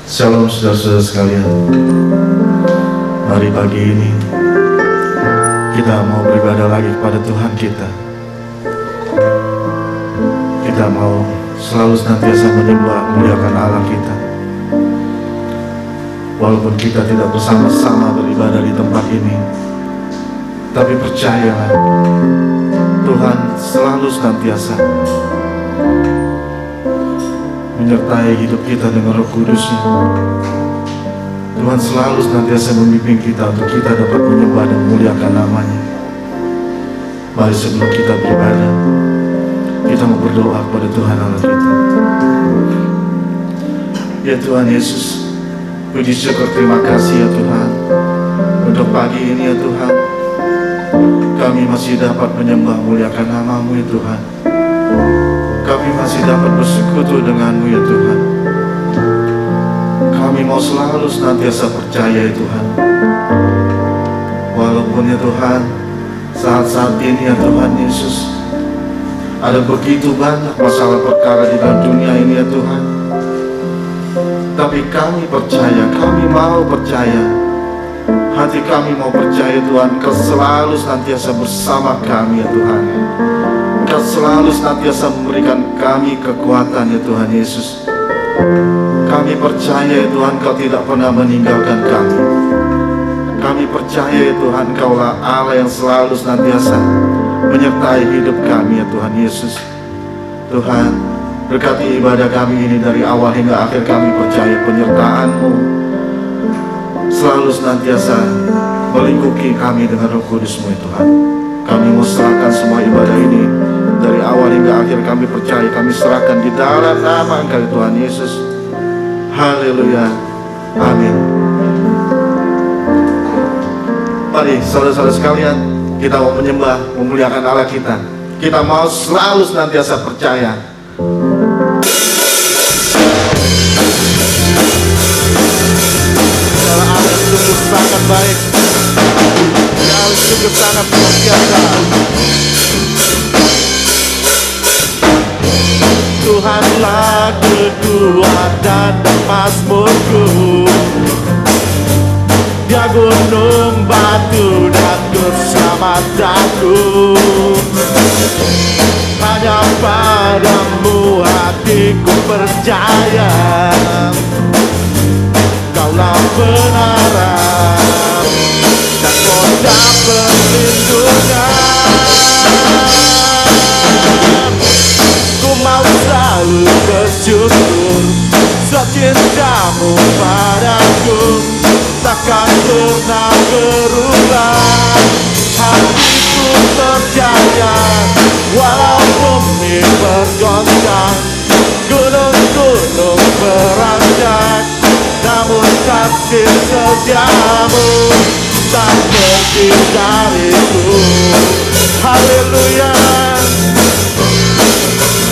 Shalom saudara-saudara sekalian. Mari pagi ini kita mau beribadah lagi kepada Tuhan kita. Kita mau selalu senantiasa menyembah, muliakan Allah kita. Walaupun kita tidak bersama-sama beribadah di tempat ini, tapi percayalah, Tuhan selalu senantiasa menyertai hidup kita dengan Roh Kudus-Nya. Tuhan selalu senantiasa membimbing kita untuk kita dapat menyembah dan memuliakan nama-Nya. Mari sebelum kita beribadah, kita mau berdoa kepada Tuhan Allah kita. Ya Tuhan Yesus, puji syukur terima kasih ya Tuhan, untuk pagi ini ya Tuhan, kami masih dapat menyembah memuliakan nama-Mu ya Tuhan. Kami masih dapat bersekutu dengan-Mu ya Tuhan. Kami mau selalu senantiasa percaya ya Tuhan. Walaupun ya Tuhan, saat-saat ini ya Tuhan Yesus, ada begitu banyak masalah perkara di dalam dunia ini ya Tuhan. Tapi kami percaya, kami mau percaya, hati kami mau percaya Tuhan, Kau selalu senantiasa bersama kami ya Tuhan. Kau selalu senantiasa memberikan kami kekuatan ya Tuhan Yesus. Kami percaya ya Tuhan, Kau tidak pernah meninggalkan kami. Kami percaya ya Tuhan, Kaulah Allah yang selalu senantiasa menyertai hidup kami ya Tuhan Yesus. Tuhan, berkati ibadah kami ini dari awal hingga akhir. Kami percaya penyertaan-Mu selalu senantiasa melingkupi kami dengan Roh Kudus-Mu ya Tuhan. Kami mau serahkan semua ibadah ini dari awal hingga akhir. Kami percaya, kami serahkan di dalam nama Engkau Tuhan Yesus. Haleluya, amin. Mari saudara-saudara sekalian, kita mau menyembah, memuliakan Allah kita. Kita mau selalu senantiasa percaya. Allah sungguh sangat baik, Allah sungguh sangat luar biasa. Tuhanlah kekuatan dan mazmurku, Dia gunung batu dan keselamatanku. Hanya padamu hatiku percaya, Kaulah kebenaran dan kota perlindungan. Ku mau selalu bersyukur, sebab cinta-Mu padaku takkan pernah berubah. Hatiku percaya, walau bumi bergoncang, gunung-gunung beranjak, namun kasih setia-Mu tak pergi dariku. Haleluya,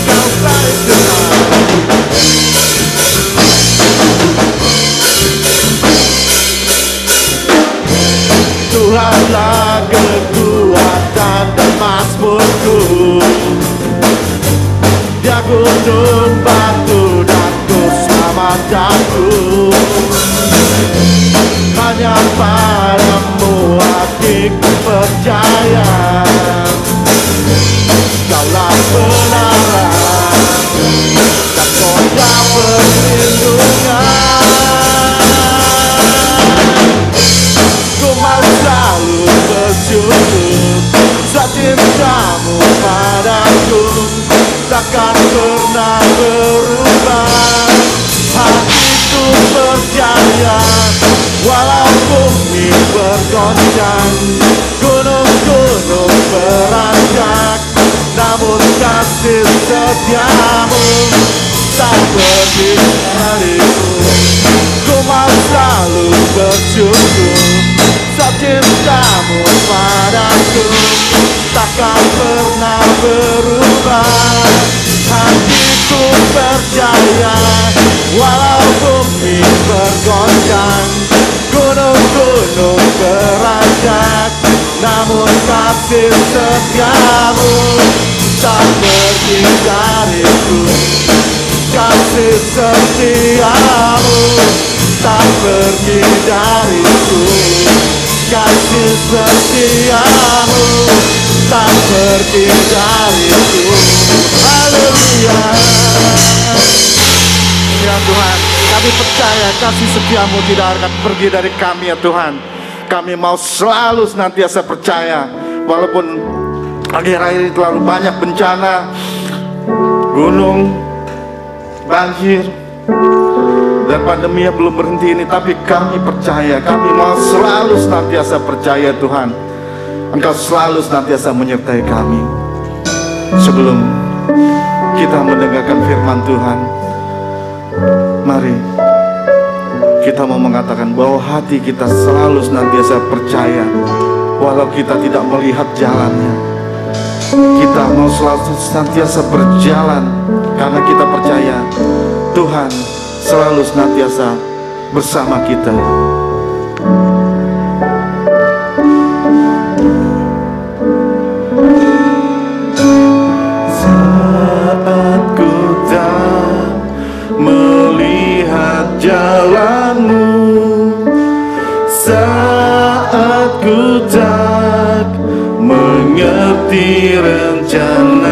Kau baik Tuhan. Tuhanlah kekuatan dan mazmurku, Dia gunung batu dan keselamatanku. Hanya padamu hatiku percaya, Kaulah kebenaran dan kota perlindungan. Ku mau selalu bersyukur, sebab cinta-Mu padaku takkan pernah berubah. Hatiku percaya, walau bumi bergoncang, gunung-gunung beranjak, namun kasih setia-Mu tak pergi dariku. Ku mau selalu bersyukur, sebab cinta-Mu padaku takkan pernah berubah. Hatiku percaya, walau bumi bergoncang, gunung-gunung beranjak, namun kasih setia-Mu tak pergi dariku. Kasih setia-Mu tak pergi dariku. Kasih setiamu tak pergi dariku. Haleluya. Ya Tuhan, kami percaya kasih setiamu tidak akan pergi dari kami ya Tuhan. Kami mau selalu senantiasa percaya, walaupun akhir-akhir ini terlalu banyak bencana, gunung, banjir, dan pandemi yang belum berhenti ini, tapi kami percaya, kami mau selalu senantiasa percaya Tuhan, Engkau selalu senantiasa menyertai kami. Sebelum kita mendengarkan firman Tuhan, mari kita mau mengatakan bahwa hati kita selalu senantiasa percaya, walau kita tidak melihat jalannya. Kita mau selalu senantiasa berjalan karena kita percaya Tuhan selalu senantiasa bersama kita. Saat ku tak melihat jalanmu, saat ku tak mengerti rencanamu,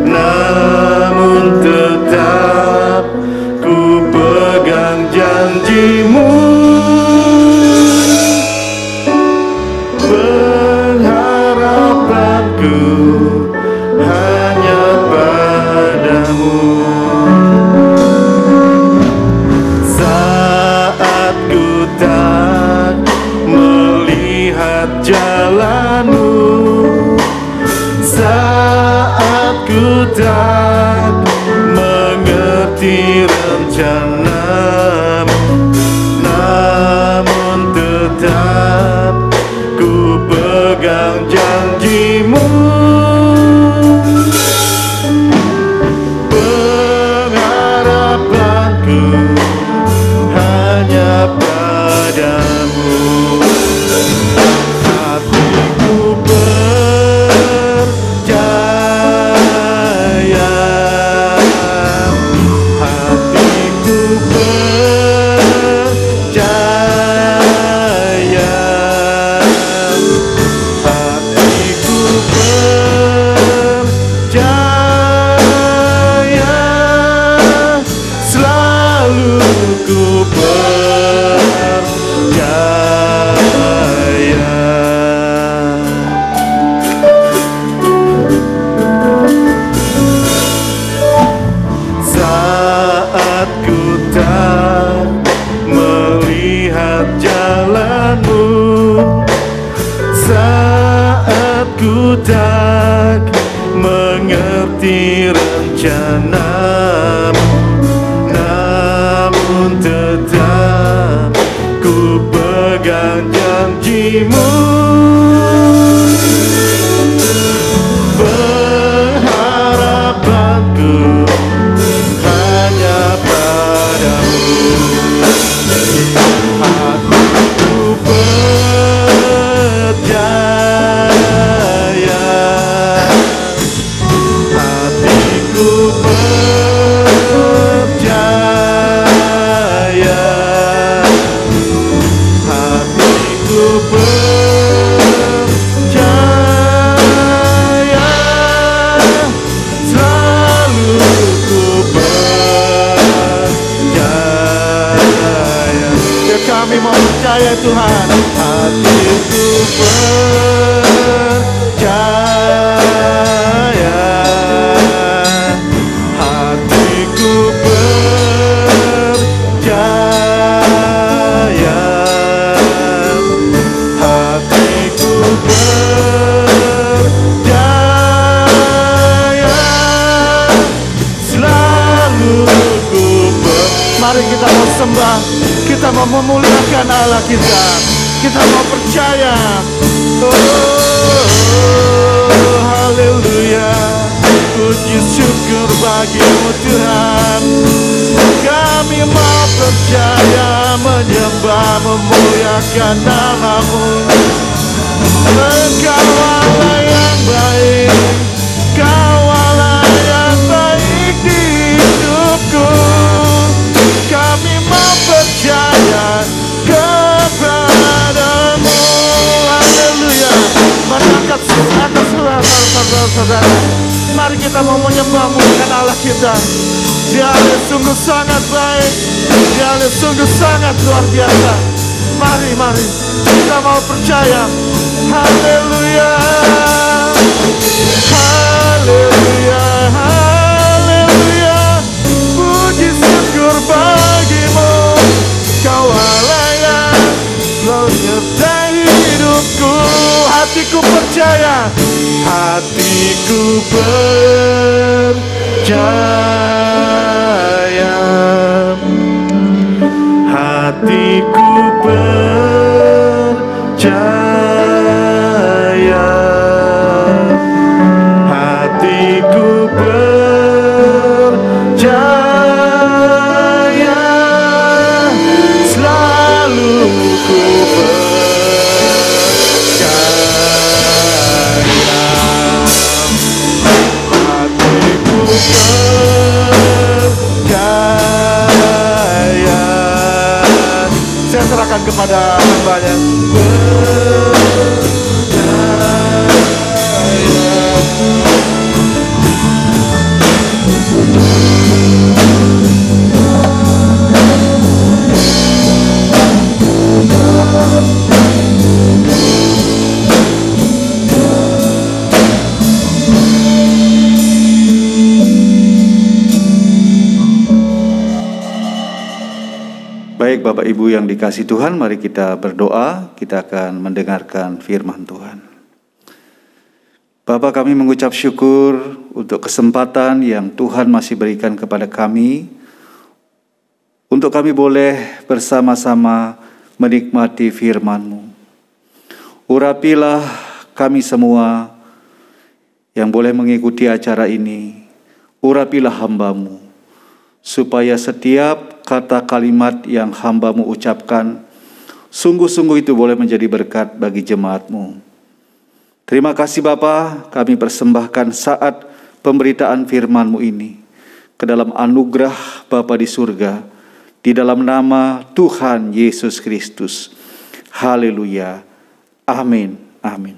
namun tetap ku pegang janjimu. Pengharapanku hanya padamu. Saat ku tak melihat jalanmu, saat ku tak mengerti rencanamu, namun tetap ku pegang janjimu. Pengharapanku hanya padamu. Hatiku percaya, hatiku percaya, hatiku percaya, selalu ku percaya. Saat ku tak melihat jalanmu, saat ku tak mengerti rencanamu, namun tetap ku pegang janjimu. Pengharapanku hanya padamu. Hatiku percaya, hatiku percaya, hatiku percaya, selalu ku percaya. Ya kami mau percaya Tuhan. Hatiku percaya, hatiku percaya, hatiku percaya, selalu ku Mari kita mau sembah, kita mau memuliakan Allah kita. Kita mau percaya. Oh, haleluya. Puji syukur bagimu Tuhan. Kami mau percaya, menyembah, memuliakan nama-Mu. Engkau Allah yang baik, Kau Allah yang baik di hidupku. Kami mau mau menyembah-Mu dengan Allah kita. Dia Allah sungguh sangat baik. Dia Allah sungguh sangat luar biasa. Mari kita mau percaya. Haleluya, haleluya, haleluya. Puji syukur bagimu, Kau Allah yang menyertai hidupku. Hatiku percaya, hatiku percaya, hatiku percaya, hatiku percaya, selalu ku serahkan kepada hamba-Nya. Baik Bapak Ibu yang dikasihi Tuhan, mari kita berdoa, kita akan mendengarkan firman Tuhan. Bapa, kami mengucap syukur untuk kesempatan yang Tuhan masih berikan kepada kami, untuk kami boleh bersama-sama menikmati firman-Mu. Urapilah kami semua yang boleh mengikuti acara ini, urapilah hamba-Mu, supaya setiap kata kalimat yang hamba-Mu ucapkan sungguh-sungguh itu boleh menjadi berkat bagi jemaat-Mu. Terima kasih Bapa, kami persembahkan saat pemberitaan firman-Mu ini ke dalam anugerah Bapa di surga, di dalam nama Tuhan Yesus Kristus. Haleluya. Amin. Amin.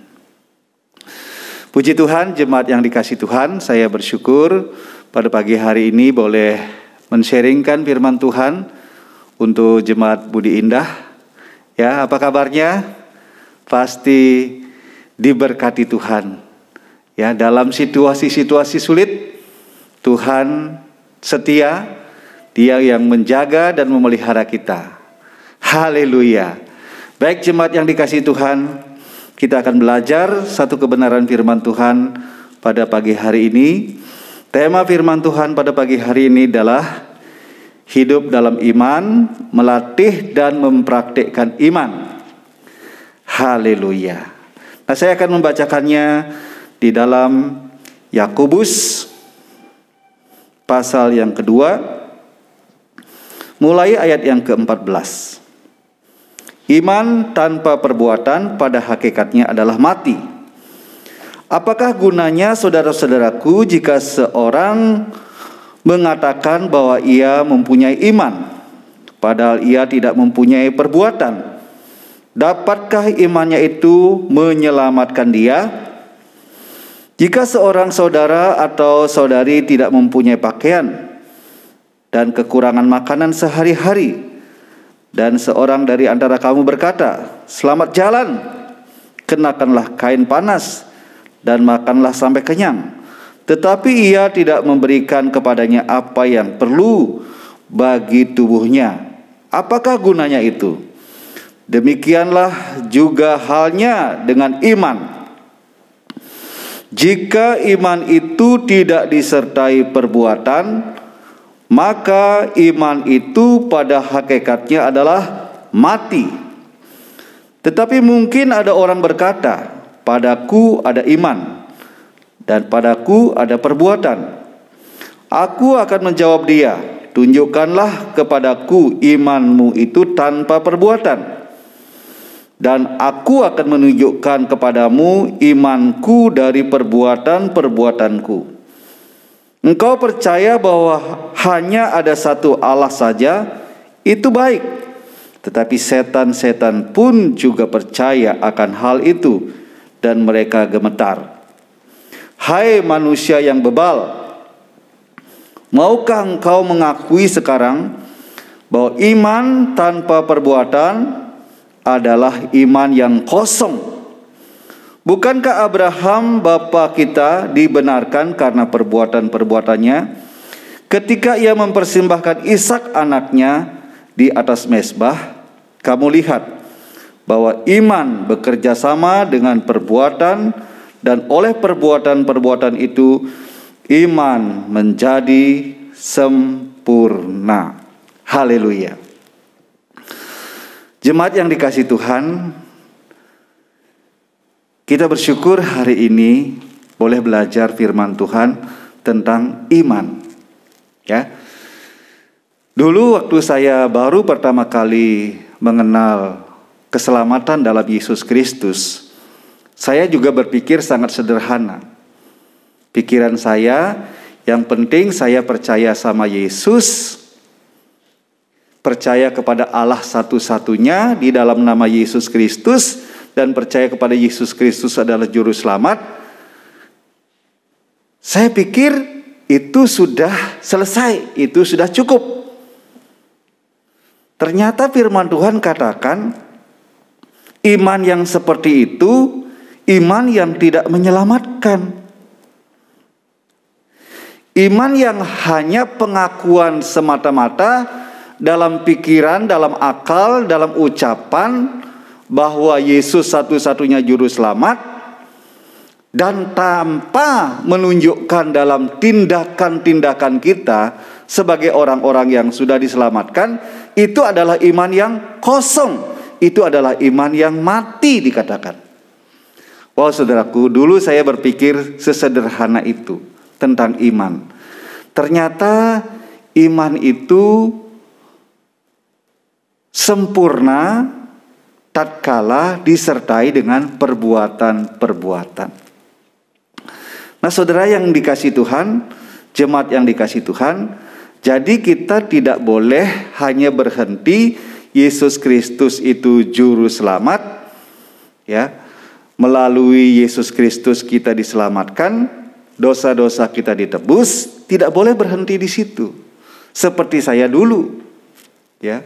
Puji Tuhan, jemaat yang dikasihi Tuhan, saya bersyukur pada pagi hari ini boleh men-sharingkan firman Tuhan untuk jemaat Budi Indah. Ya, apa kabarnya? Pasti diberkati Tuhan. Ya, dalam situasi-situasi sulit, Tuhan setia, Dia yang menjaga dan memelihara kita. Haleluya. Baik jemaat yang dikasihi Tuhan, kita akan belajar satu kebenaran firman Tuhan pada pagi hari ini. Tema firman Tuhan pada pagi hari ini adalah hidup dalam iman, melatih dan mempraktikkan iman. Haleluya. Nah, saya akan membacakannya di dalam Yakobus pasal yang kedua, mulai ayat yang ke-14. Iman tanpa perbuatan pada hakikatnya adalah mati. Apakah gunanya saudara-saudaraku jika seorang mengatakan bahwa ia mempunyai iman, padahal ia tidak mempunyai perbuatan? Dapatkah imannya itu menyelamatkan dia? Jika seorang saudara atau saudari tidak mempunyai pakaian dan kekurangan makanan sehari-hari, dan seorang dari antara kamu berkata, "Selamat jalan, kenakanlah kain panas dan makanlah sampai kenyang," tetapi ia tidak memberikan kepadanya apa yang perlu bagi tubuhnya, apakah gunanya itu? Demikianlah juga halnya dengan iman. Jika iman itu tidak disertai perbuatan, maka iman itu pada hakikatnya adalah mati. Tetapi mungkin ada orang berkata, "Padaku ada iman, dan padaku ada perbuatan." Aku akan menjawab dia, "Tunjukkanlah kepadaku imanmu itu tanpa perbuatan, dan aku akan menunjukkan kepadamu imanku dari perbuatan-perbuatanku." Engkau percaya bahwa hanya ada satu Allah saja, itu baik. Tetapi setan-setan pun juga percaya akan hal itu, dan mereka gemetar. Hai manusia yang bebal, maukah engkau mengakui sekarang bahwa iman tanpa perbuatan adalah iman yang kosong? Bukankah Abraham bapa kita dibenarkan karena perbuatan-perbuatannya ketika ia mempersembahkan Ishak anaknya di atas mezbah? Kamu lihat bahwa iman bekerja sama dengan perbuatan, dan oleh perbuatan-perbuatan itu iman menjadi sempurna. Haleluya. Jemaat yang dikasihi Tuhan, kita bersyukur hari ini boleh belajar firman Tuhan tentang iman. Ya. Dulu waktu saya baru pertama kali mengenal keselamatan dalam Yesus Kristus, saya juga berpikir sangat sederhana. Pikiran saya, yang penting saya percaya sama Yesus, percaya kepada Allah satu-satunya di dalam nama Yesus Kristus, dan percaya kepada Yesus Kristus adalah juru selamat. Saya pikir itu sudah selesai, itu sudah cukup. Ternyata firman Tuhan katakan, iman yang seperti itu iman yang tidak menyelamatkan. Iman yang hanya pengakuan semata-mata dalam pikiran, dalam akal, dalam ucapan bahwa Yesus satu-satunya juru selamat, dan tanpa menunjukkan dalam tindakan-tindakan kita sebagai orang-orang yang sudah diselamatkan, itu adalah iman yang kosong, itu adalah iman yang mati dikatakan. Wow, saudaraku, dulu saya berpikir sesederhana itu tentang iman. Ternyata iman itu sempurna tatkala disertai dengan perbuatan-perbuatan. Nah, saudara yang dikasihi Tuhan, jemaat yang dikasihi Tuhan, jadi kita tidak boleh hanya berhenti Yesus Kristus itu juru selamat, ya. Melalui Yesus Kristus kita diselamatkan, dosa-dosa kita ditebus, tidak boleh berhenti di situ. Seperti saya dulu, ya.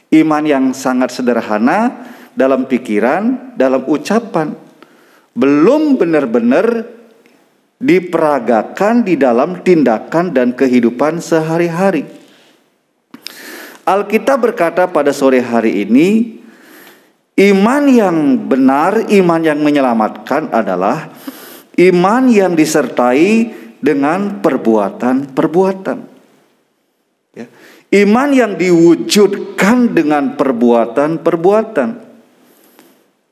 Iman yang sangat sederhana dalam pikiran, dalam ucapan, belum benar-benar diperagakan di dalam tindakan dan kehidupan sehari-hari. Alkitab berkata pada sore hari ini, iman yang benar, iman yang menyelamatkan adalah iman yang disertai dengan perbuatan-perbuatan. Ya. Iman yang diwujudkan dengan perbuatan-perbuatan.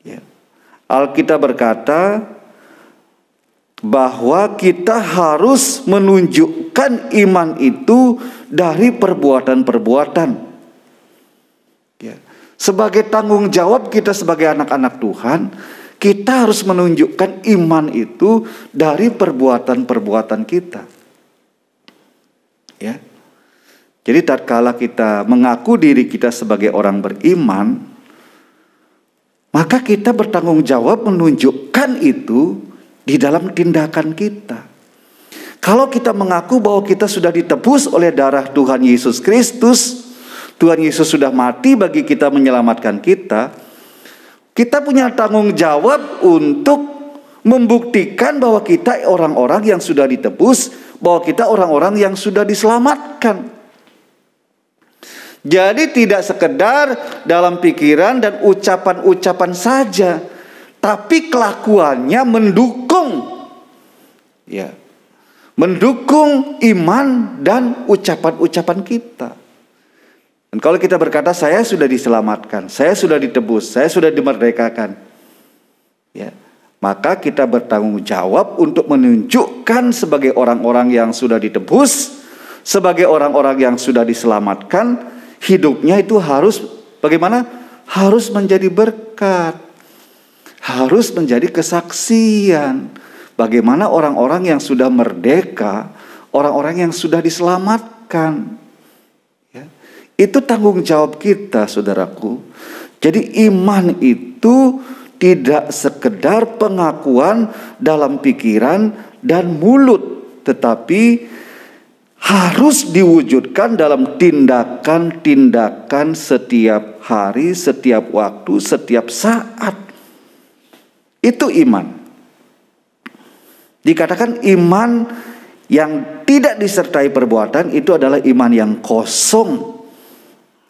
Ya. Alkitab berkata bahwa kita harus menunjukkan iman itu dari perbuatan-perbuatan. Ya. Sebagai tanggung jawab kita sebagai anak-anak Tuhan, kita harus menunjukkan iman itu dari perbuatan-perbuatan kita. Ya. Jadi tatkala kita mengaku diri kita sebagai orang beriman, maka kita bertanggung jawab menunjukkan itu di dalam tindakan kita. Kalau kita mengaku bahwa kita sudah ditebus oleh darah Tuhan Yesus Kristus, Tuhan Yesus sudah mati bagi kita, menyelamatkan kita, kita punya tanggung jawab untuk membuktikan bahwa kita orang-orang yang sudah ditebus, bahwa kita orang-orang yang sudah diselamatkan. Jadi tidak sekedar dalam pikiran dan ucapan-ucapan saja, tapi kelakuannya mendukung, ya, mendukung iman dan ucapan-ucapan kita. Dan kalau kita berkata saya sudah diselamatkan, saya sudah ditebus, saya sudah dimerdekakan, ya, maka kita bertanggung jawab untuk menunjukkan sebagai orang-orang yang sudah ditebus, sebagai orang-orang yang sudah diselamatkan, hidupnya itu harus bagaimana? Harus menjadi berkat, harus menjadi kesaksian. Bagaimana orang-orang yang sudah merdeka, orang-orang yang sudah diselamatkan. Ya. Itu tanggung jawab kita, saudaraku. Jadi iman itu tidak sekedar pengakuan dalam pikiran dan mulut, tetapi harus diwujudkan dalam tindakan-tindakan setiap hari, setiap waktu, setiap saat. Itu iman. Dikatakan iman yang tidak disertai perbuatan itu adalah iman yang kosong.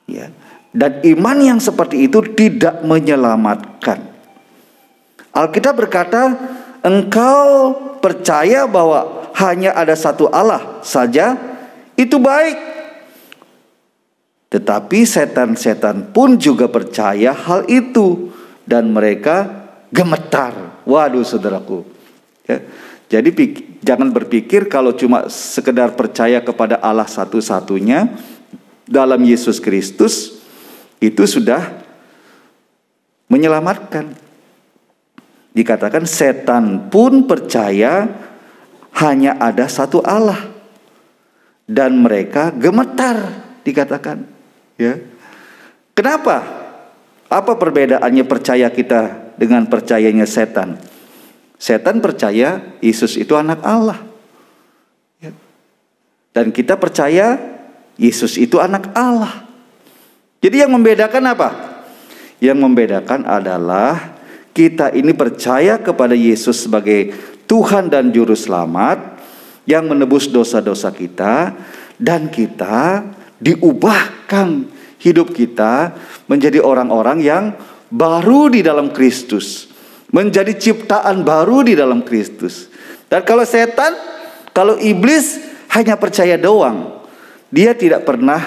Ya. Dan iman yang seperti itu tidak menyelamatkan. Alkitab berkata, engkau percaya bahwa hanya ada satu Allah saja, itu baik. Tetapi setan-setan pun juga percaya hal itu, dan mereka gemetar. Waduh saudaraku. Ya. Jadi jangan berpikir kalau cuma sekedar percaya kepada Allah satu-satunya dalam Yesus Kristus, itu sudah menyelamatkan. Dikatakan setan pun percaya hanya ada satu Allah, dan mereka gemetar, dikatakan. Ya. Kenapa? Apa perbedaannya percaya kita dengan percayanya setan? Setan percaya Yesus itu anak Allah, ya. Dan kita percaya Yesus itu anak Allah. Jadi yang membedakan apa? Yang membedakan adalah kita ini percaya kepada Yesus sebagai Tuhan dan Juru Selamat yang menebus dosa-dosa kita, dan kita diubahkan hidup kita menjadi orang-orang yang baru di dalam Kristus, menjadi ciptaan baru di dalam Kristus. Dan kalau setan, kalau iblis hanya percaya doang, dia tidak pernah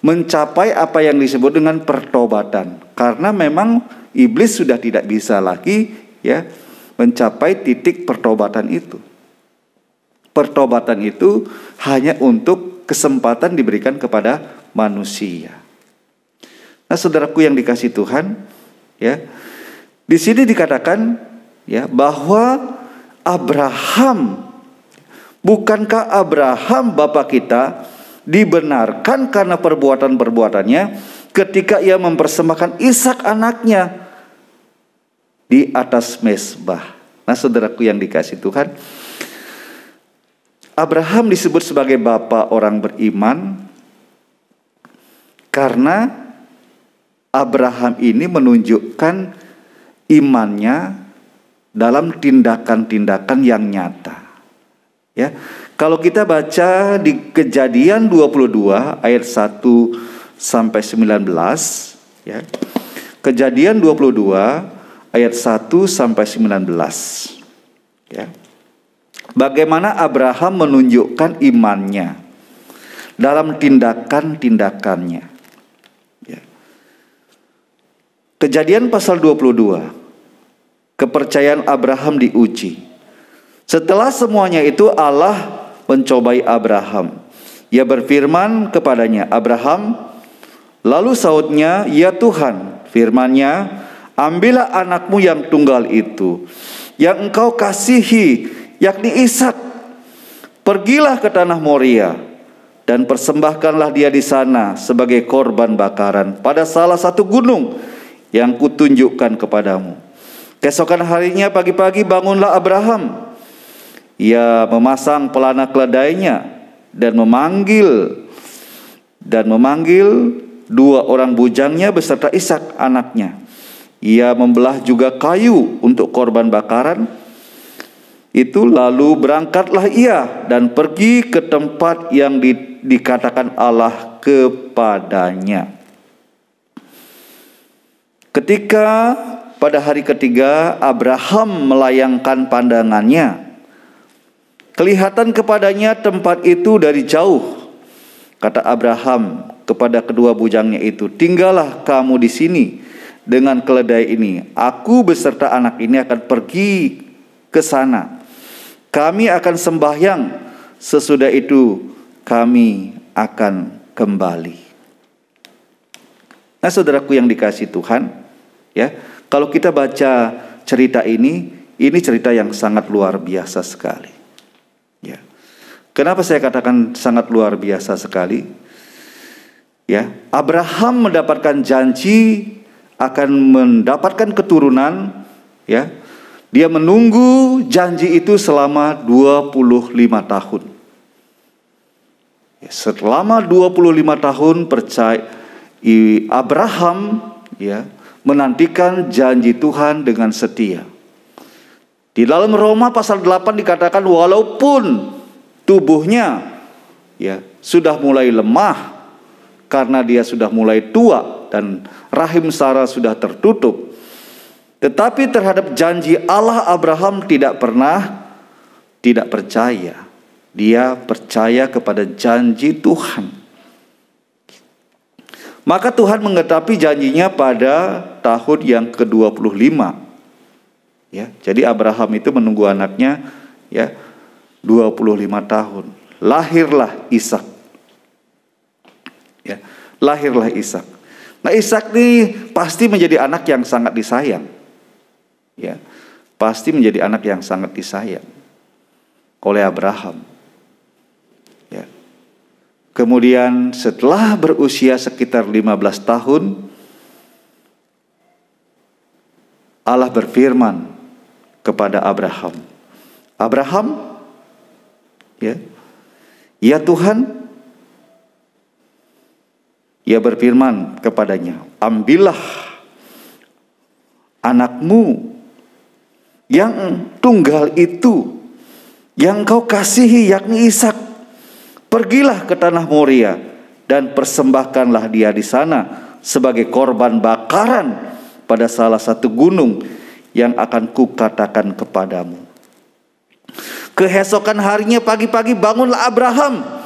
mencapai apa yang disebut dengan pertobatan, karena memang iblis sudah tidak bisa lagi mencapai titik pertobatan itu. Pertobatan itu hanya untuk kesempatan diberikan kepada manusia. Nah, saudaraku yang dikasihi Tuhan, di sini dikatakan bahwa Abraham, bukankah Abraham bapa kita dibenarkan karena perbuatan-perbuatannya ketika ia mempersembahkan Ishak anaknya di atas mezbah. Nah, saudaraku yang dikasihi Tuhan, Abraham disebut sebagai bapa orang beriman karena Abraham ini menunjukkan imannya dalam tindakan-tindakan yang nyata. Ya, kalau kita baca di Kejadian 22 ayat 1 sampai 19, ya. Kejadian 22 ayat 1 sampai 19. Ya. Bagaimana Abraham menunjukkan imannya dalam tindakan-tindakannya. Ya. Kejadian pasal 22. Kepercayaan Abraham diuji. Setelah semuanya itu Allah mencobai Abraham. Ia berfirman kepadanya, Abraham. Lalu sautnya, ya Tuhan, firman-Nya, ambillah anakmu yang tunggal itu, yang engkau kasihi, yakni Ishak. Pergilah ke tanah Moria, dan persembahkanlah dia di sana sebagai korban bakaran pada salah satu gunung yang kutunjukkan kepadamu. Keesokan harinya pagi-pagi bangunlah Abraham. Ia memasang pelana keledainya dan memanggil dua orang bujangnya beserta Ishak anaknya. Ia membelah juga kayu untuk korban bakaran itu, lalu berangkatlah ia dan pergi ke tempat yang dikatakan Allah kepadanya. Ketika pada hari ketiga Abraham melayangkan pandangannya, kelihatan kepadanya tempat itu dari jauh. Kata Abraham kepada kedua bujangnya itu, tinggallah kamu di sini dengan keledai ini. Aku beserta anak ini akan pergi ke sana. Kami akan sembahyang. Sesudah itu kami akan kembali. Nah, saudaraku yang dikasihi Tuhan, ya, kalau kita baca cerita ini cerita yang sangat luar biasa sekali. Ya. Kenapa saya katakan sangat luar biasa sekali? Ya, Abraham mendapatkan janji akan mendapatkan keturunan, ya. Dia menunggu janji itu selama 25 tahun. Selama 25 tahun Abraham, ya, menantikan janji Tuhan dengan setia. Di dalam Roma pasal 8 dikatakan walaupun tubuhnya, ya, sudah mulai lemah karena dia sudah mulai tua dan rahim Sarah sudah tertutup, tetapi terhadap janji Allah Abraham tidak pernah tidak percaya. Dia percaya kepada janji Tuhan. Maka Tuhan menggenapi janjinya pada tahun yang ke-25. Ya, jadi Abraham itu menunggu anaknya, ya, 25 tahun. Lahirlah Ishak. Ya, lahirlah Ishak. Nah, Ishak ini pasti menjadi anak yang sangat disayang. Ya, pasti menjadi anak yang sangat disayang oleh Abraham. Ya. Kemudian setelah berusia sekitar 15 tahun, Allah berfirman kepada Abraham, Abraham, ya, ya Tuhan. Ia berfirman kepadanya, ambillah anakmu yang tunggal itu, yang kau kasihi, yakni Ishak. Pergilah ke tanah Moria dan persembahkanlah dia di sana sebagai korban bakaran pada salah satu gunung yang akan kukatakan kepadamu. Keesokan harinya pagi-pagi bangunlah Abraham.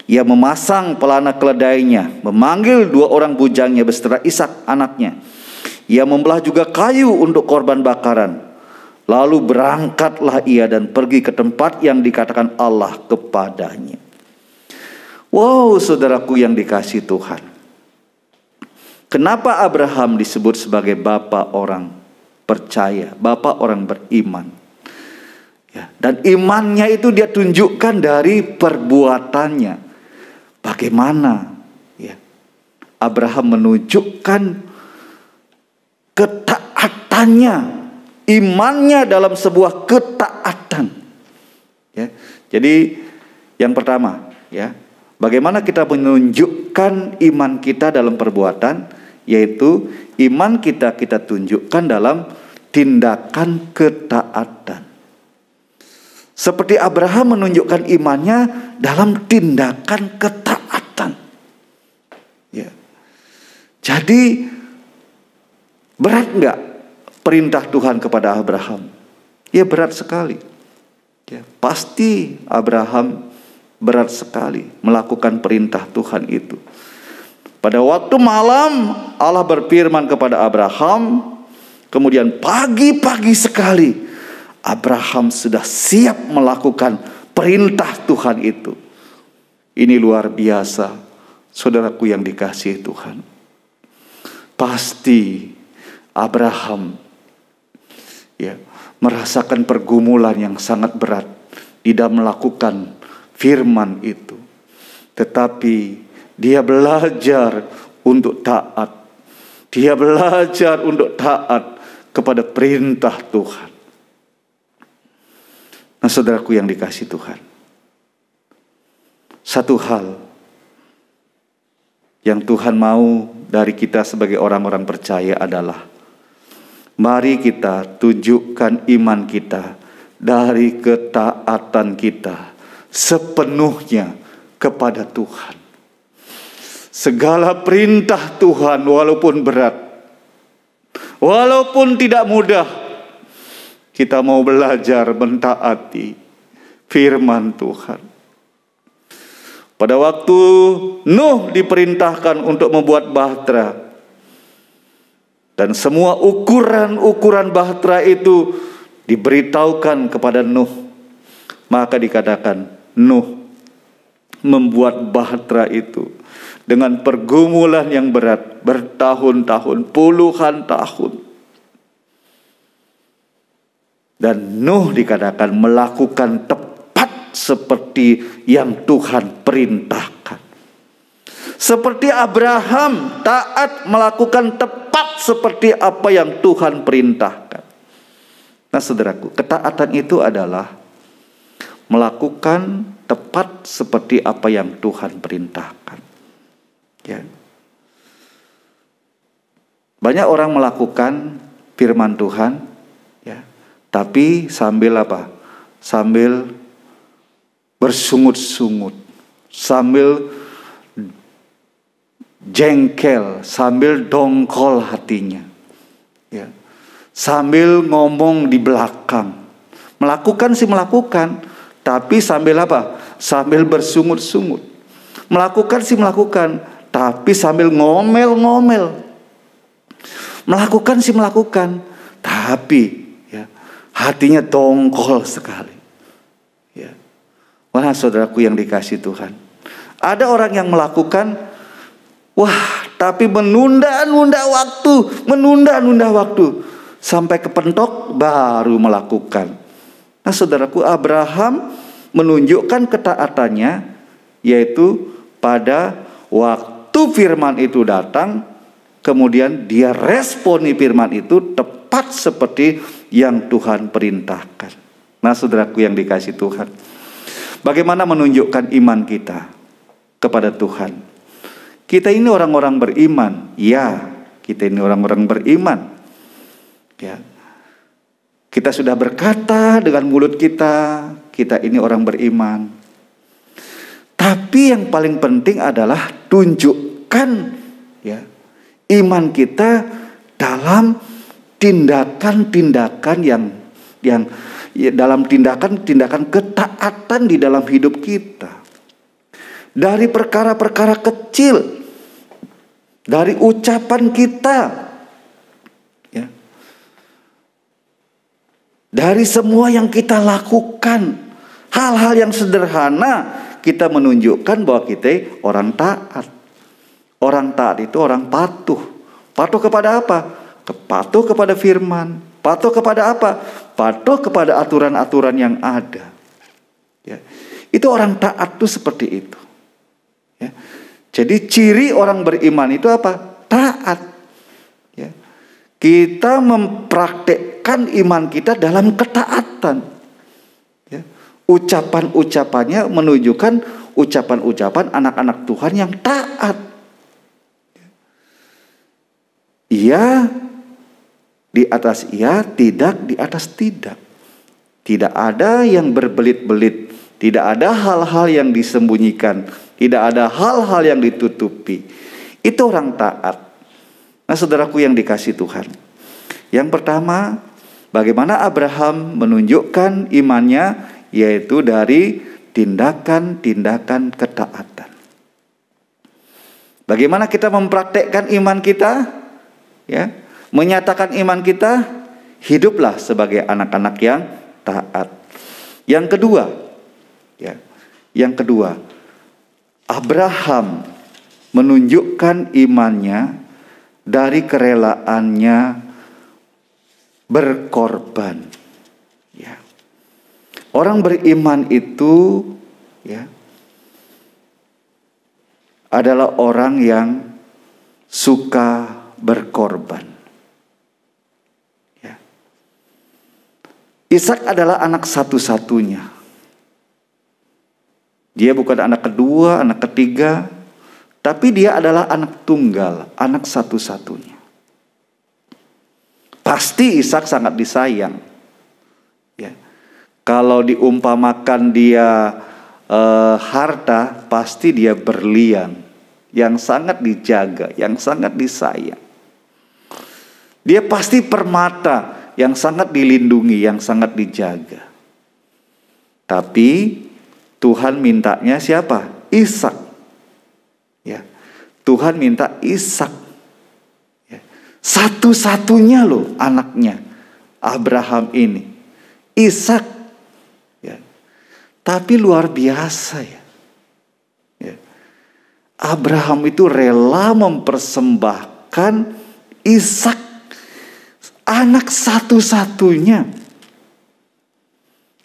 Ia memasang pelana keledainya, memanggil 2 orang bujangnya beserta Ishak anaknya. Ia membelah juga kayu untuk korban bakaran. Lalu berangkatlah ia dan pergi ke tempat yang dikatakan Allah kepadanya. Wow, saudaraku yang dikasihi Tuhan. Kenapa Abraham disebut sebagai bapa orang percaya, bapa orang beriman? Ya, dan imannya itu dia tunjukkan dari perbuatannya. Bagaimana, ya, Abraham menunjukkan ketaatannya, imannya dalam sebuah ketaatan. Ya, jadi yang pertama, ya, bagaimana kita menunjukkan iman kita dalam perbuatan, yaitu iman kita tunjukkan dalam tindakan ketaatan. Seperti Abraham menunjukkan imannya dalam tindakan ketaatan. Ya. Jadi berat enggak perintah Tuhan kepada Abraham? Ya, berat sekali. Ya, pasti Abraham berat sekali melakukan perintah Tuhan itu. Pada waktu malam Allah berfirman kepada Abraham, kemudian pagi-pagi sekali Abraham sudah siap melakukan perintah Tuhan itu. Ini luar biasa, saudaraku yang dikasihi Tuhan. Pasti Abraham, ya, merasakan pergumulan yang sangat berat di dalam melakukan firman itu. Tetapi dia belajar untuk taat. Dia belajar untuk taat kepada perintah Tuhan. Nah, saudaraku yang dikasihi Tuhan, satu hal yang Tuhan mau dari kita sebagai orang-orang percaya adalah mari kita tunjukkan iman kita dari ketaatan kita sepenuhnya kepada Tuhan. Segala perintah Tuhan walaupun berat, walaupun tidak mudah, kita mau belajar mentaati firman Tuhan. Pada waktu Nuh diperintahkan untuk membuat bahtera, dan semua ukuran-ukuran bahtera itu diberitahukan kepada Nuh, maka dikatakan Nuh membuat bahtera itu dengan pergumulan yang berat, bertahun-tahun, puluhan tahun. Dan Nuh dikatakan melakukan tepat seperti yang Tuhan perintahkan. Seperti Abraham taat melakukan tepat seperti apa yang Tuhan perintahkan. Nah saudaraku, ketaatan itu adalah melakukan tepat seperti apa yang Tuhan perintahkan. Ya. Banyak orang melakukan firman Tuhan, ya, tapi sambil apa? Sambil bersungut-sungut, sambil jengkel, sambil dongkol hatinya, ya, sambil ngomong di belakang. Melakukan sih melakukan, tapi sambil apa? Sambil bersungut-sungut. Melakukan sih melakukan, tapi sambil ngomel-ngomel. Melakukan sih melakukan, tapi ya, hatinya dongkol sekali. Ya. Wah saudaraku yang dikasihi Tuhan, ada orang yang melakukan, wah tapi menunda-nunda waktu, sampai kepentok baru melakukan. Nah saudaraku, Abraham menunjukkan ketaatannya, yaitu pada waktu firman itu datang, kemudian dia responi firman itu tepat seperti yang Tuhan perintahkan. Nah saudaraku yang dikasihi Tuhan, bagaimana menunjukkan iman kita kepada Tuhan? Kita ini orang-orang beriman, ya, kita ini orang-orang beriman, ya. Kita sudah berkata dengan mulut kita, kita ini orang beriman. Tapi yang paling penting adalah tunjukkan, ya, iman kita dalam tindakan-tindakan yang dalam tindakan-tindakan ketaatan di dalam hidup kita. Dari perkara-perkara kecil, dari ucapan kita, ya, dari semua yang kita lakukan, hal-hal yang sederhana, kita menunjukkan bahwa kita orang taat. Orang taat itu orang patuh. Patuh kepada apa? Patuh kepada firman. Patuh kepada apa? Patuh kepada aturan-aturan yang ada. Ya. Itu orang taat itu seperti itu. Ya. Jadi ciri orang beriman itu apa? Taat. Ya. Kita mempraktekkan iman kita dalam ketaatan. Ya. Ucapan-ucapannya menunjukkan ucapan-ucapan anak-anak Tuhan yang taat. Iya di atas iya, tidak di atas tidak. Tidak ada yang berbelit-belit, tidak ada hal-hal yang disembunyikan, tidak ada hal-hal yang ditutupi. Itu orang taat. Nah saudaraku yang dikasihi Tuhan, yang pertama, bagaimana Abraham menunjukkan imannya, yaitu dari tindakan-tindakan ketaatan. Bagaimana kita mempraktekkan iman kita? Ya, menyatakan iman kita, hiduplah sebagai anak-anak yang taat. Yang kedua, ya, yang kedua, Abraham menunjukkan imannya dari kerelaannya berkorban. Ya. Orang beriman itu, ya, adalah orang yang suka berkorban. Ya. Ishak adalah anak satu-satunya. Dia bukan anak kedua, anak ketiga, tapi dia adalah anak tunggal, anak satu-satunya. Pasti Ishak sangat disayang. Ya. Kalau diumpamakan dia harta, pasti dia berlian, yang sangat dijaga, yang sangat disayang. Dia pasti permata yang sangat dilindungi, yang sangat dijaga. Tapi Tuhan mintanya siapa? Ishak. Ya. Tuhan minta Ishak. Ya. Satu-satunya loh anaknya Abraham ini. Ishak. Ya. Tapi luar biasa ya. Ya. Abraham itu rela mempersembahkan Ishak, anak satu-satunya.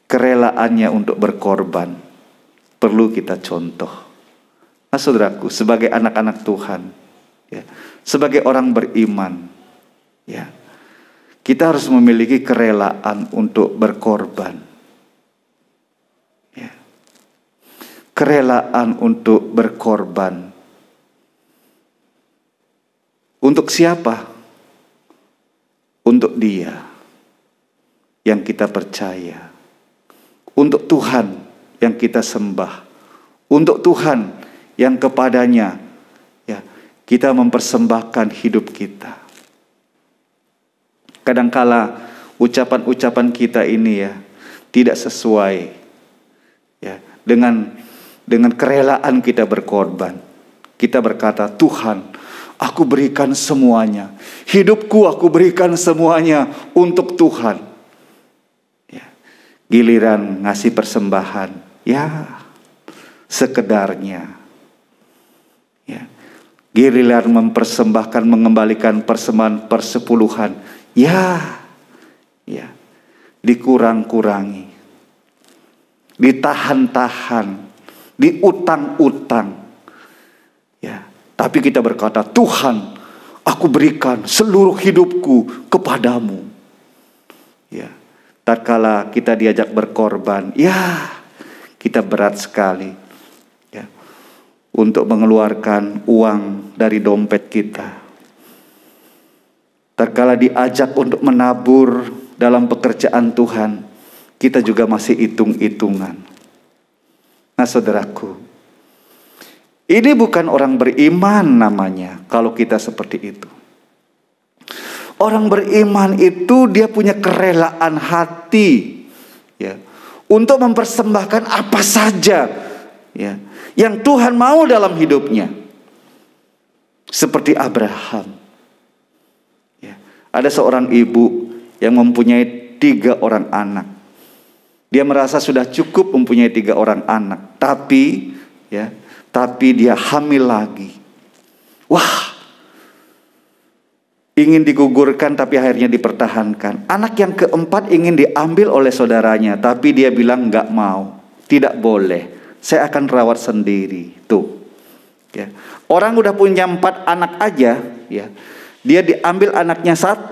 Kerelaannya untuk berkorban perlu kita contoh. Nah saudaraku, sebagai anak-anak Tuhan, ya, sebagai orang beriman, Ya. Kita harus memiliki kerelaan untuk berkorban. Ya. Kerelaan untuk berkorban. Untuk siapa? Untuk Dia yang kita percaya. Untuk Tuhan yang kita sembah. Untuk Tuhan yang kepadanya ya, kita mempersembahkan hidup kita. Kadangkala ucapan-ucapan kita ini ya tidak sesuai ya dengan kerelaan kita berkorban. Kita berkata, Tuhan, aku berikan semuanya. Hidupku aku berikan semuanya untuk Tuhan. Ya. Giliran ngasih persembahan, ya sekedarnya. Ya. Giliran mempersembahkan, mengembalikan persembahan persepuluhan, ya dikurang-kurangi, ditahan-tahan, diutang-utang. Ya, tapi kita berkata, Tuhan, aku berikan seluruh hidupku kepadamu. Ya, tatkala kita diajak berkorban, ya kita berat sekali ya, untuk mengeluarkan uang dari dompet kita. Tatkala diajak untuk menabur dalam pekerjaan Tuhan, kita juga masih hitung-hitungan. Nah saudaraku, ini bukan orang beriman namanya kalau kita seperti itu. Orang beriman itu dia punya kerelaan hati ya, untuk mempersembahkan apa saja ya, yang Tuhan mau dalam hidupnya. Seperti Abraham. Ada seorang ibu yang mempunyai 3 orang anak. Dia merasa sudah cukup mempunyai 3 orang anak. Tapi dia hamil lagi. Wah, ingin digugurkan tapi akhirnya dipertahankan. Anak yang keempat ingin diambil oleh saudaranya. Tapi dia bilang gak mau. Tidak boleh. Saya akan rawat sendiri. Tuh. Ya. Orang udah punya 4 anak aja. Ya. Dia diambil anaknya 1,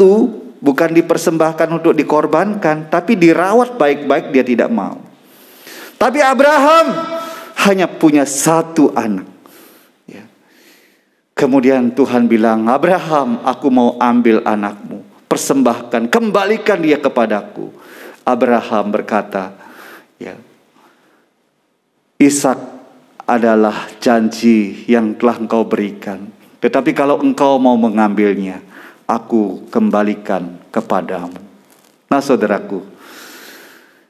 bukan dipersembahkan untuk dikorbankan, tapi dirawat baik-baik, dia tidak mau. Tapi Abraham hanya punya 1 anak. Ya. Kemudian Tuhan bilang, Abraham, aku mau ambil anakmu, persembahkan, kembalikan dia kepadaku. Abraham berkata, ya, Ishak adalah janji yang telah engkau berikan. Tetapi kalau engkau mau mengambilnya, aku kembalikan kepadamu. Nah saudaraku,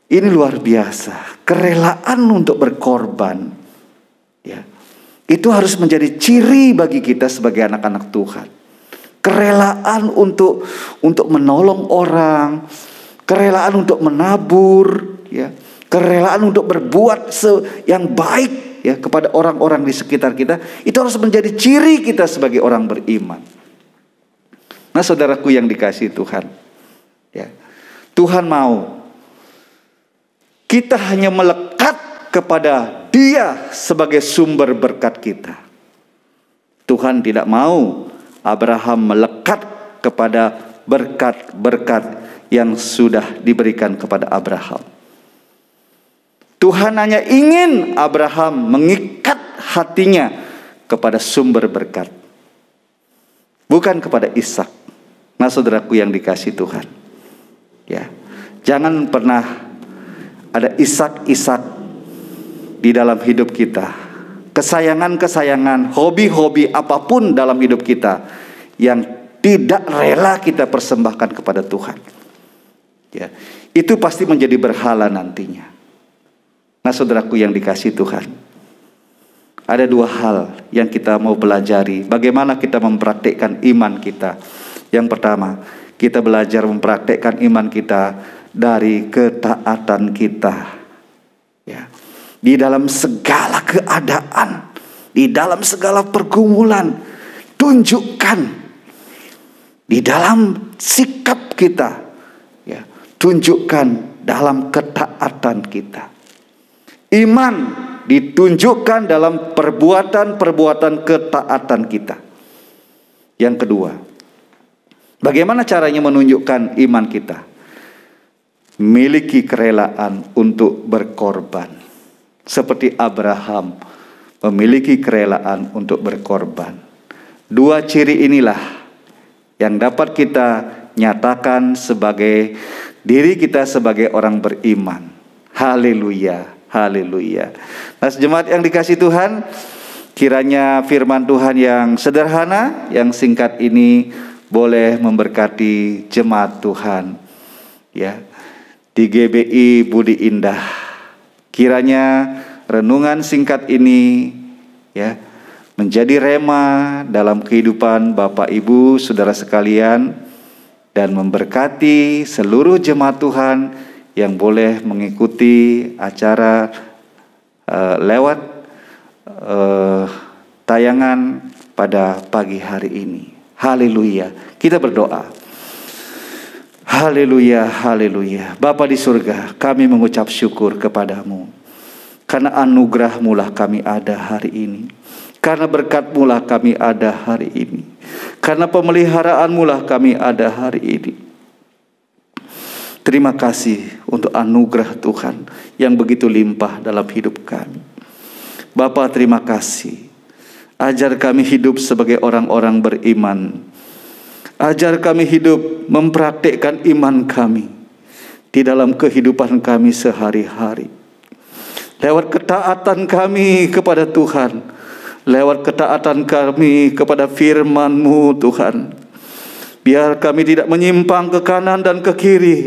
ini luar biasa. Kerelaan untuk berkorban ya, itu harus menjadi ciri bagi kita sebagai anak-anak Tuhan. Kerelaan untuk menolong orang, kerelaan untuk menabur ya, kerelaan untuk berbuat yang baik ya kepada orang-orang di sekitar kita, itu harus menjadi ciri kita sebagai orang beriman. Nah saudaraku yang dikasihi Tuhan ya, Tuhan mau kita hanya melekat kepada Dia sebagai sumber berkat kita. Tuhan tidak mau Abraham melekat kepada berkat-berkat yang sudah diberikan kepada Abraham. Tuhan hanya ingin Abraham mengikat hatinya kepada sumber berkat, bukan kepada Ishak. Nah saudaraku yang dikasihi Tuhan ya, jangan pernah ada Ishak di dalam hidup kita, kesayangan-kesayangan, hobi-hobi apapun dalam hidup kita yang tidak rela kita persembahkan kepada Tuhan ya, itu pasti menjadi berhala nantinya. Nah saudaraku yang dikasihi Tuhan, ada 2 hal yang kita mau pelajari. Bagaimana kita mempraktikkan iman kita. Yang pertama, kita belajar mempraktikkan iman kita dari ketaatan kita ya. Di dalam segala keadaan, di dalam segala pergumulan, tunjukkan di dalam sikap kita ya, tunjukkan dalam ketaatan kita. Iman ditunjukkan dalam perbuatan-perbuatan ketaatan kita. Yang kedua, Bagaimana caranya menunjukkan iman kita? Miliki kerelaan untuk berkorban. Seperti Abraham memiliki kerelaan untuk berkorban. Dua ciri inilah yang dapat kita nyatakan sebagai diri kita sebagai orang beriman. Haleluya, haleluya. Nah, jemaat yang dikasihi Tuhan, kiranya firman Tuhan yang sederhana, yang singkat ini boleh memberkati jemaat Tuhan, ya, di GBI Budi Indah. Kiranya renungan singkat ini, ya, menjadi rema dalam kehidupan Bapak Ibu Saudara sekalian, dan memberkati seluruh jemaat Tuhan yang boleh mengikuti acara lewat tayangan pada pagi hari ini. Haleluya. Kita berdoa. Haleluya, haleluya. Bapa di surga, kami mengucap syukur kepadamu. Karena anugerah-Mu lah kami ada hari ini. Karena berkat-Mu lah kami ada hari ini. Karena pemeliharaan-Mu lah kami ada hari ini. Terima kasih untuk anugerah Tuhan yang begitu limpah dalam hidup kami. Bapa, terima kasih. Ajar kami hidup sebagai orang-orang beriman. Ajar kami hidup mempraktikkan iman kami di dalam kehidupan kami sehari-hari. Lewat ketaatan kami kepada Tuhan, lewat ketaatan kami kepada firman-Mu Tuhan, biar kami tidak menyimpang ke kanan dan ke kiri,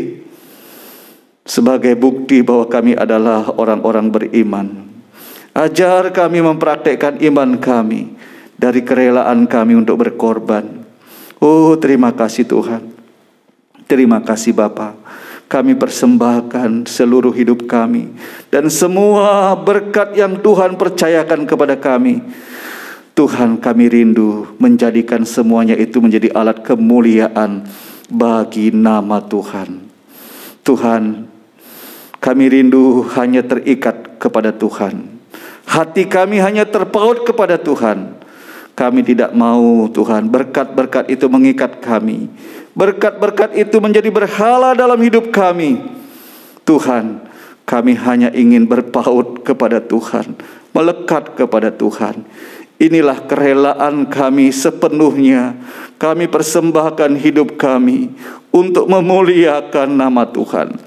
sebagai bukti bahwa kami adalah orang-orang beriman. Ajar kami mempraktikkan iman kami dari kerelaan kami untuk berkorban. Oh, terima kasih Tuhan. Terima kasih Bapa. Kami persembahkan seluruh hidup kami dan semua berkat yang Tuhan percayakan kepada kami. Tuhan, kami rindu menjadikan semuanya itu menjadi alat kemuliaan bagi nama Tuhan. Tuhan, kami rindu hanya terikat kepada Tuhan. Hati kami hanya terpaut kepada Tuhan. Kami tidak mau Tuhan berkat-berkat itu mengikat kami. Berkat-berkat itu menjadi berhala dalam hidup kami. Tuhan, kami hanya ingin berpaut kepada Tuhan, melekat kepada Tuhan. Inilah kerelaan kami sepenuhnya. Kami persembahkan hidup kami untuk memuliakan nama Tuhan.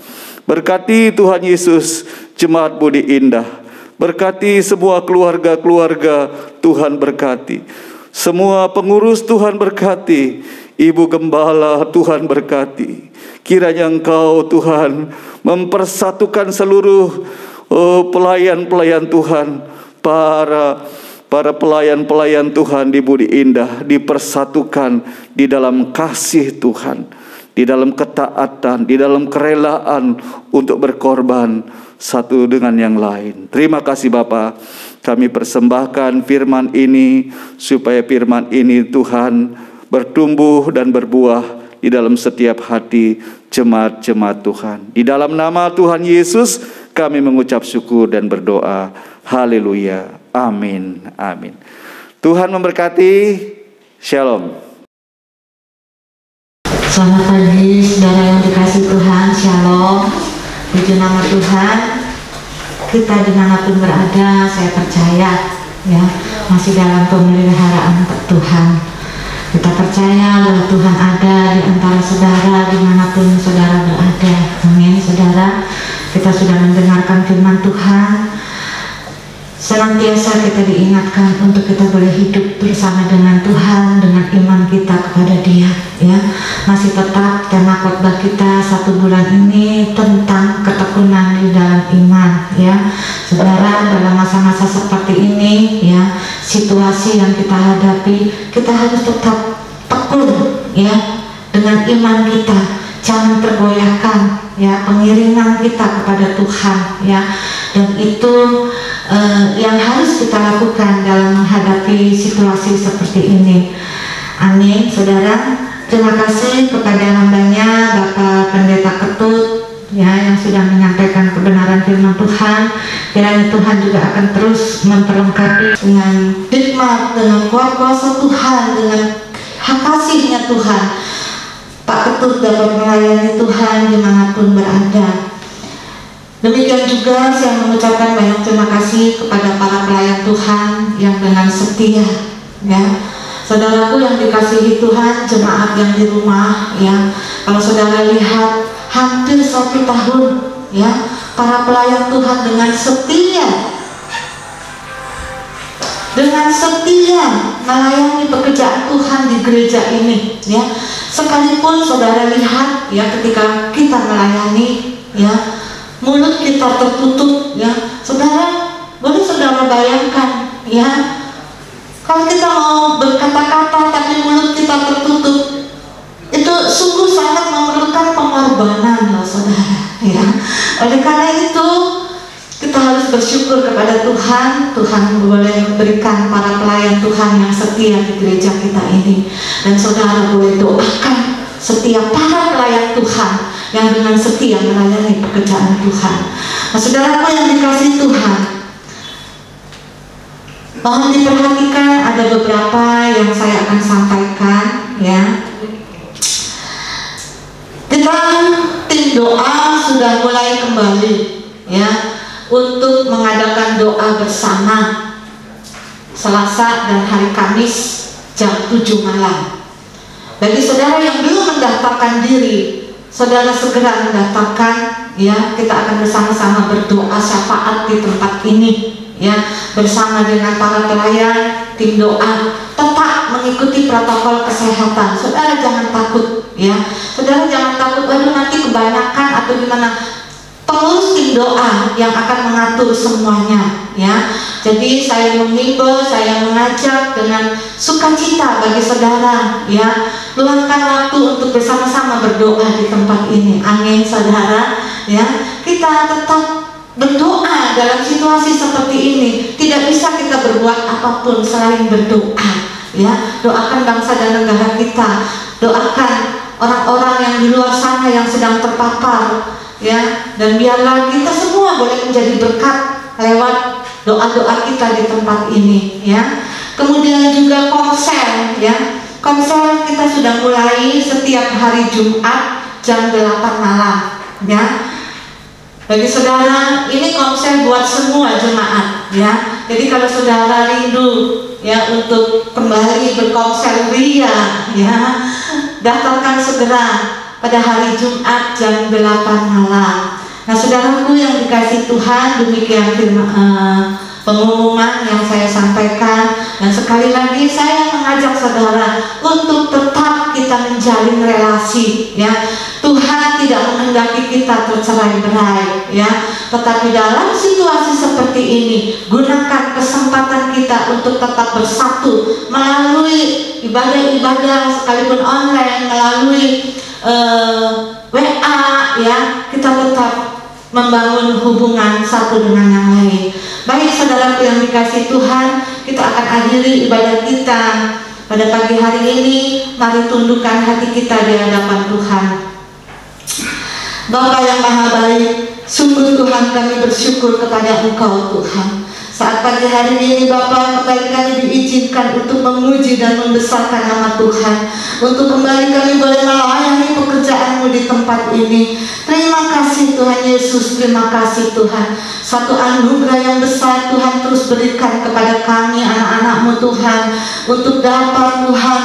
Berkati Tuhan Yesus jemaat Budi Indah. Berkati semua keluarga-keluarga, Tuhan berkati. Semua pengurus Tuhan berkati. Ibu Gembala Tuhan berkati. Kiranya Engkau Tuhan mempersatukan seluruh pelayan-pelayan Tuhan. Para pelayan-pelayan Tuhan di Budi Indah dipersatukan di dalam kasih Tuhan, di dalam ketaatan, di dalam kerelaan untuk berkorban satu dengan yang lain. Terima kasih Bapa. Kami persembahkan firman ini supaya firman ini Tuhan bertumbuh dan berbuah di dalam setiap hati jemaat-jemaat Tuhan. Di dalam nama Tuhan Yesus kami mengucap syukur dan berdoa. Haleluya. Amin. Amin. Tuhan memberkati. Shalom. Selamat pagi saudara yang dikasihi Tuhan. Shalom. Puji nama Tuhan. Kita dimanapun berada, saya percaya ya masih dalam pemeliharaan Tuhan. Kita percaya bahwa Tuhan ada di antara saudara dimanapun saudara berada. Amin saudara. Kita sudah mendengarkan firman Tuhan. Senantiasa kita diingatkan untuk kita boleh hidup bersama dengan Tuhan, dengan iman kita kepada Dia ya. Masih tetap tema khotbah kita 1 bulan ini tentang ketekunan di dalam iman ya. Saudara, dalam masa-masa seperti ini ya, situasi yang kita hadapi, kita harus tetap tekun ya dengan iman kita. Jangan tergoyahkan ya pengiringan kita kepada Tuhan ya. Dan itu yang harus kita lakukan dalam menghadapi situasi seperti ini. Amin saudara. Terima kasih kepada hambanya Bapak Pendeta Ketut ya yang sudah menyampaikan kebenaran firman Tuhan. Kiranya Tuhan juga akan terus memperlengkapi dengan hikmat, dengan kuasa Tuhan, dengan kasihnya Tuhan. Pak Ketut dapat melayani Tuhan dimanapun berada. Demikian juga saya mengucapkan banyak terima kasih kepada para pelayan Tuhan yang dengan setia, ya. Saudaraku yang dikasihi Tuhan, jemaat yang di rumah, ya. Kalau saudara lihat hampir 1 tahun, ya, para pelayan Tuhan dengan setia melayani pekerjaan Tuhan di gereja ini, ya. Sekalipun saudara lihat, ya, ketika kita melayani, ya, mulut kita tertutup, ya. Saudara, boleh saudara bayangkan, ya, kalau kita mau berkata-kata tapi mulut kita tertutup, itu sungguh sangat memerlukan pengorbanan loh saudara, ya. Oleh karena itu kita harus bersyukur kepada Tuhan. Tuhan boleh memberikan para pelayan Tuhan yang setia di gereja kita ini. Dan saudara boleh doakan setiap para pelayan Tuhan yang dengan setia melayani pekerjaan Tuhan. Nah, saudaraku yang dikasihi Tuhan, mohon diperhatikan ada beberapa yang saya akan sampaikan, ya. Kita tim doa sudah mulai kembali, ya, untuk mengadakan doa bersama Selasa dan hari Kamis jam 7 malam. Bagi saudara yang belum mendaftarkan diri, saudara segera mendaftarkan, ya. Kita akan bersama-sama berdoa syafaat di tempat ini, ya, bersama dengan para pelayan tim doa. Tetap mengikuti protokol kesehatan. Saudara jangan takut, ya. Saudara jangan takut, waduh nanti kebanyakan atau gimana. Pengurus tim doa yang akan mengatur semuanya, ya. Jadi saya mengimbau, saya mengajak dengan sukacita bagi saudara, ya, luangkan waktu untuk bersama-sama berdoa di tempat ini. Amin, saudara, ya. Kita tetap berdoa dalam situasi seperti ini. Tidak bisa kita berbuat apapun selain berdoa, ya. Doakan bangsa dan negara kita, doakan orang-orang yang di luar sana yang sedang terpapar, ya, dan biarlah kita semua boleh menjadi berkat lewat doa-doa kita di tempat ini, ya. Kemudian juga konser, ya. Konser kita sudah mulai setiap hari Jumat jam 8 malam, ya. Bagi saudara, ini konser buat semua jemaat, ya. Jadi kalau saudara rindu, ya, untuk kembali berkonser ria, ya, daftarkan segera pada hari Jumat jam 8 malam. Nah, saudaraku yang dikasihi Tuhan, demikian pengumuman yang saya sampaikan. Dan sekali lagi saya mengajak saudara untuk tetap kita menjalin relasi, ya. Tuhan tidak menghendaki kita tercerai-berai, ya. Tetapi dalam situasi seperti ini, gunakan kesempatan kita untuk tetap bersatu melalui ibadah-ibadah sekalipun online, melalui WA, ya. Kita tetap membangun hubungan satu dengan yang lain. Baik saudaraku yang dikasihi Tuhan, kita akan akhiri ibadah kita pada pagi hari ini. Mari tundukkan hati kita di hadapan Tuhan. Bapa yang Maha Baik, sungguh Tuhan kami bersyukur kepada Engkau Tuhan. Saat pagi hari ini Bapa, kembali kami diizinkan untuk memuji dan membesarkan nama Tuhan, untuk kembali kami boleh melayani pekerjaan-Mu di tempat ini. Terima kasih Tuhan Yesus, terima kasih Tuhan. Satu anugerah yang besar Tuhan terus berikan kepada kami anak-anak-Mu Tuhan, untuk dapat Tuhan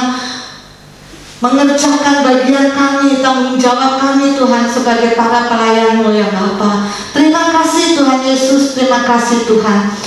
mengerjakan bagian kami, tanggung jawab kami Tuhan sebagai para pelayan-Mu ya Bapa. Terima kasih Tuhan Yesus, terima kasih Tuhan.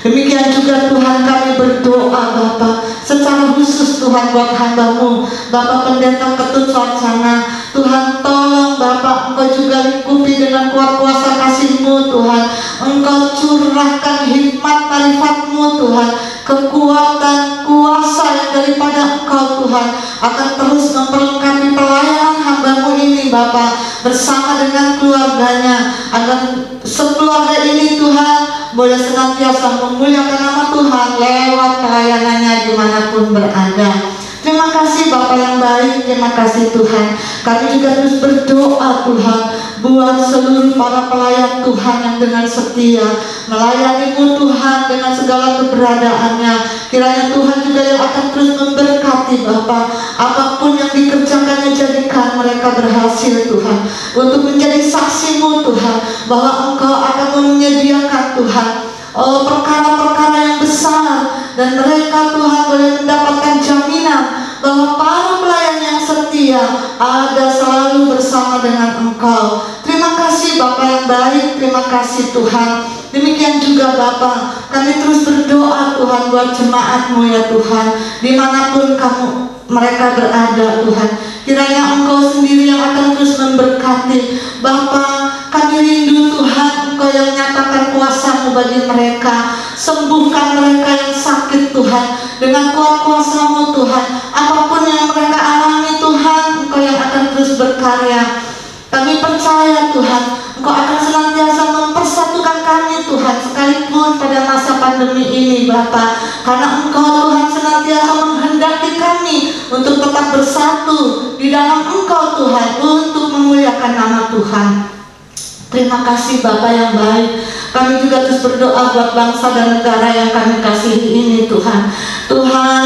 Demikian juga Tuhan kami berdoa Bapa, secara khusus Tuhan buat hamba-Mu Bapak Pendeta Ketut Sarjana. Tuhan tolong Bapak, Engkau juga lingkupi dengan kuat kuasa kasih-Mu Tuhan. Engkau curahkan hikmat marifat-Mu Tuhan, kekuatan kuasa yang daripada Engkau Tuhan akan terus memperlengkapi pelayanan hamba-Mu ini Bapak, bersama dengan keluarganya, agar sekeluarga ini Tuhan boleh senantiasa memuliakan nama Tuhan lewat pelayanannya dimanapun berada. Terima kasih Bapa yang baik, terima kasih Tuhan. Kami juga terus berdoa Tuhan buat seluruh para pelayan Tuhan yang dengan setia melayani-Mu Tuhan dengan segala keberadaannya. Kiranya Tuhan juga yang akan terus memberkati berkati Bapa. Apapun yang dikerjakannya, jadikan mereka berhasil Tuhan, untuk menjadi saksi-Mu Tuhan, bahwa Engkau akan menyediakan Tuhan perkara-perkara yang besar, dan mereka Tuhan boleh mendapatkan jaminan bahwa para pelayan yang setia ada selalu bersama dengan Engkau. Terima kasih Bapa yang baik, terima kasih Tuhan. Demikian juga Bapa, kami terus berdoa Tuhan buat jemaat-Mu ya Tuhan, dimanapun mereka berada Tuhan. Kiranya Engkau sendiri yang akan terus memberkati Bapa. Kami rindu Tuhan, Engkau yang nyatakan kuasa-Mu bagi mereka. Sembuhkan mereka yang sakit Tuhan, dengan kuat kuasa-Mu Tuhan. Apapun yang mereka alami Tuhan, Engkau yang akan terus berkarya. Kami percaya Tuhan, Engkau akan senantiasa mempersatukan kami Tuhan, sekalipun pada masa pandemi ini Bapa. Karena Engkau Tuhan senantiasa menghendaki kami untuk tetap bersatu di dalam Engkau Tuhan, untuk memuliakan nama Tuhan. Terima kasih Bapa yang baik. Kami juga terus berdoa buat bangsa dan negara yang kami kasihi ini Tuhan. Tuhan,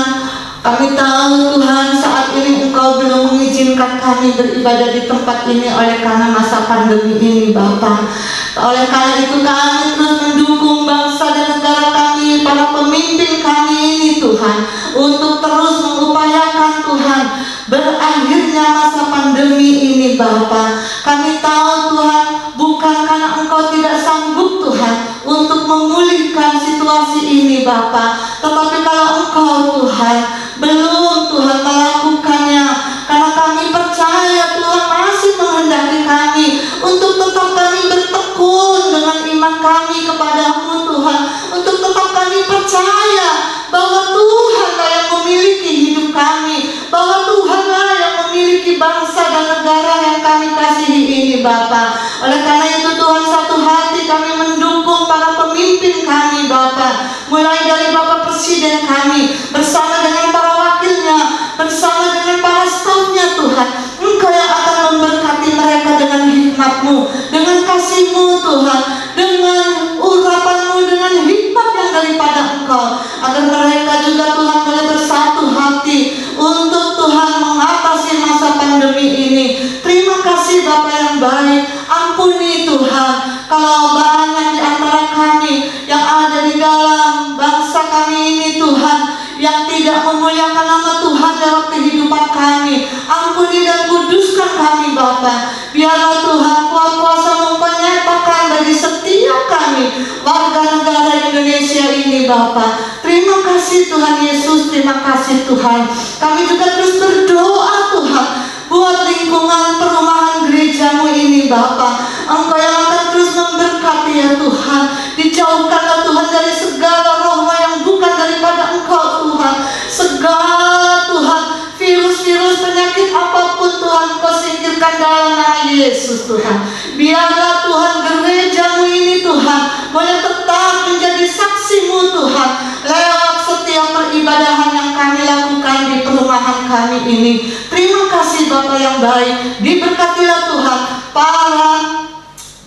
kami tahu Tuhan saat ini Engkau belum mengizinkan kami beribadah di tempat ini oleh karena masa pandemi ini Bapa. Oleh karena itu kami terus mendukung bangsa dan negara kami, para pemimpin kami ini Tuhan, untuk terus mengupayakan Tuhan berakhirnya masa pandemi ini Bapa. Kami tahu Tuhan, bukan karena Engkau tidak sanggup Tuhan untuk memulihkan situasi ini Bapa, tetapi kalau Engkau Tuhan belum Tuhan melakukannya, karena kami percaya Tuhan masih menghendaki kami untuk tetap kami bertekun dengan iman kami kepadamu Tuhan, untuk tetap kami percaya bahwa Tuhanlah yang memiliki hidup kami, bahwa Tuhanlah yang memiliki bangsa dan negara yang kami kasihi ini Bapa. Oleh karena itu Tuhan, satu hati kami mendukung para pemimpin kami Bapa, mulai dari Bapak Presiden kami bersama dengan para wakilnya, bersama dengan para stafnya Tuhan. Engkau yang akan memberkati mereka dengan hikmat-Mu, dengan kasih-Mu Tuhan, dengan urapan-Mu, dengan hikmat yang daripada Engkau, agar mereka juga Tuhan boleh bersatu hati untuk Tuhan mengatasi masa pandemi ini. Terima kasih Bapa yang baik. Ampuni Tuhan kalau banyak di antara kami yang ada di dalam bangsa kami ini Tuhan, yang tidak memuliakan nama Tuhan dalam kehidupan kami. Ampuni dan kuduskan kami Bapa. Biarlah Tuhan kuat kuasa-Mu menyatakan bagi setiap kami warga negara Indonesia ini Bapa. Terima kasih Tuhan Yesus, terima kasih Tuhan. Kami juga terus berdoa Tuhan buat lingkungan perumahan gereja-Mu ini Bapa. Engkau yang akan terus memberkati ya Tuhan. Dijauhkanlah Tuhan dari segala roh yang bukan daripada Engkau Tuhan. Segala Tuhan virus-virus penyakit apapun Tuhan, Engkau singkirkan dalam nama Yesus Tuhan. Biarlah Tuhan gereja-Mu ini Tuhan boleh tetap menjadi saksi-Mu Tuhan lewat setiap peribadahan yang kami lakukan di perumahan kami ini. Terima kasih Bapa yang baik. Diberkatilah Tuhan para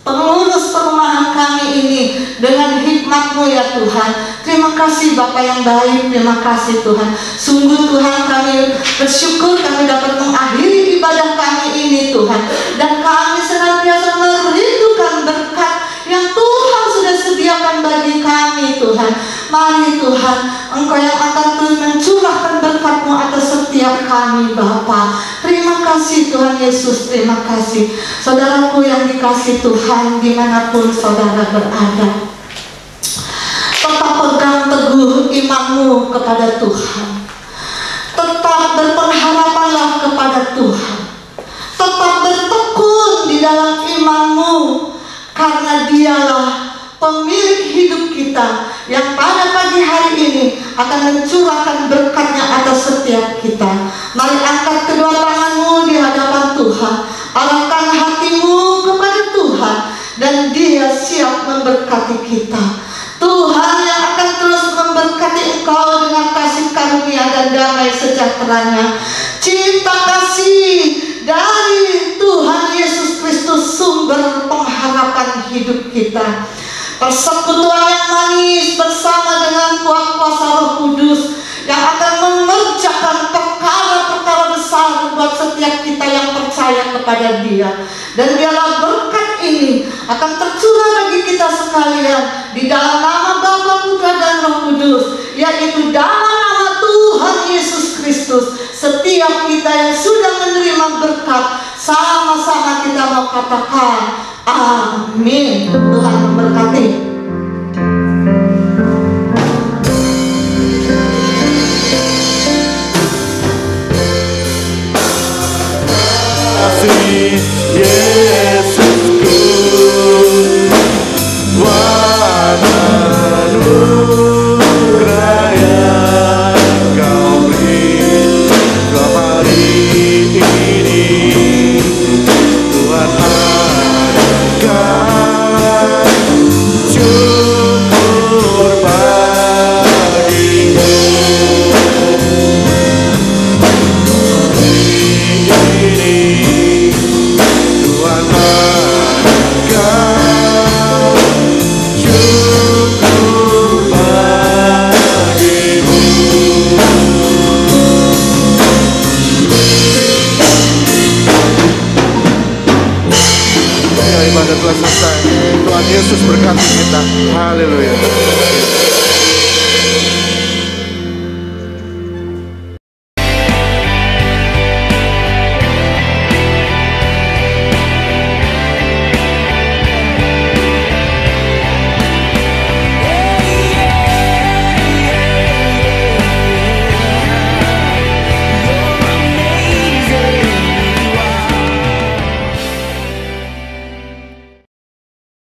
pengurus perumahan kami ini dengan hikmat-Mu ya Tuhan. Terima kasih Bapa yang baik, terima kasih Tuhan. Sungguh Tuhan, kami bersyukur kami dapat mengakhiri ibadah kami ini Tuhan, dan kami senantiasa merindukan berkat yang Tuhan sudah sediakan bagi kami Tuhan. Mari Tuhan, Engkau yang akan terus mencurahkan berkat-Mu atas setiap kami Bapa. Terima kasih Tuhan Yesus, terima kasih. Saudaraku yang dikasih Tuhan, dimanapun saudara berada, tetap pegang teguh iman-Mu kepada Tuhan. Tetap berpengharapanlah kepada Tuhan. Tetap bertekun di dalam iman-Mu, karena Dialah pemilik hidup kita yang pada pagi hari ini akan mencurahkan berkat-Nya atas setiap kita. Mari angkat kedua tangan-Mu di hadapan Tuhan, arahkan hati-Mu kepada Tuhan, dan Dia siap memberkati kita. Tuhan yang akan terus memberkati engkau dengan kasih karunia dan damai sejahtera-Nya. Cinta kasih dari Tuhan Yesus Kristus, sumber pengharapan hidup kita. Persekutuan yang manis bersama dengan kuat kuasa Roh Kudus yang akan mengerjakan perkara Dan biarlah berkat ini akan tercurah bagi kita sekalian di dalam nama Bapa, Putra, dan Roh Kudus, yaitu dalam nama Tuhan Yesus Kristus. Setiap kita yang sudah menerima berkat, sama-sama kita mau katakan amin. Tuhan memberkati.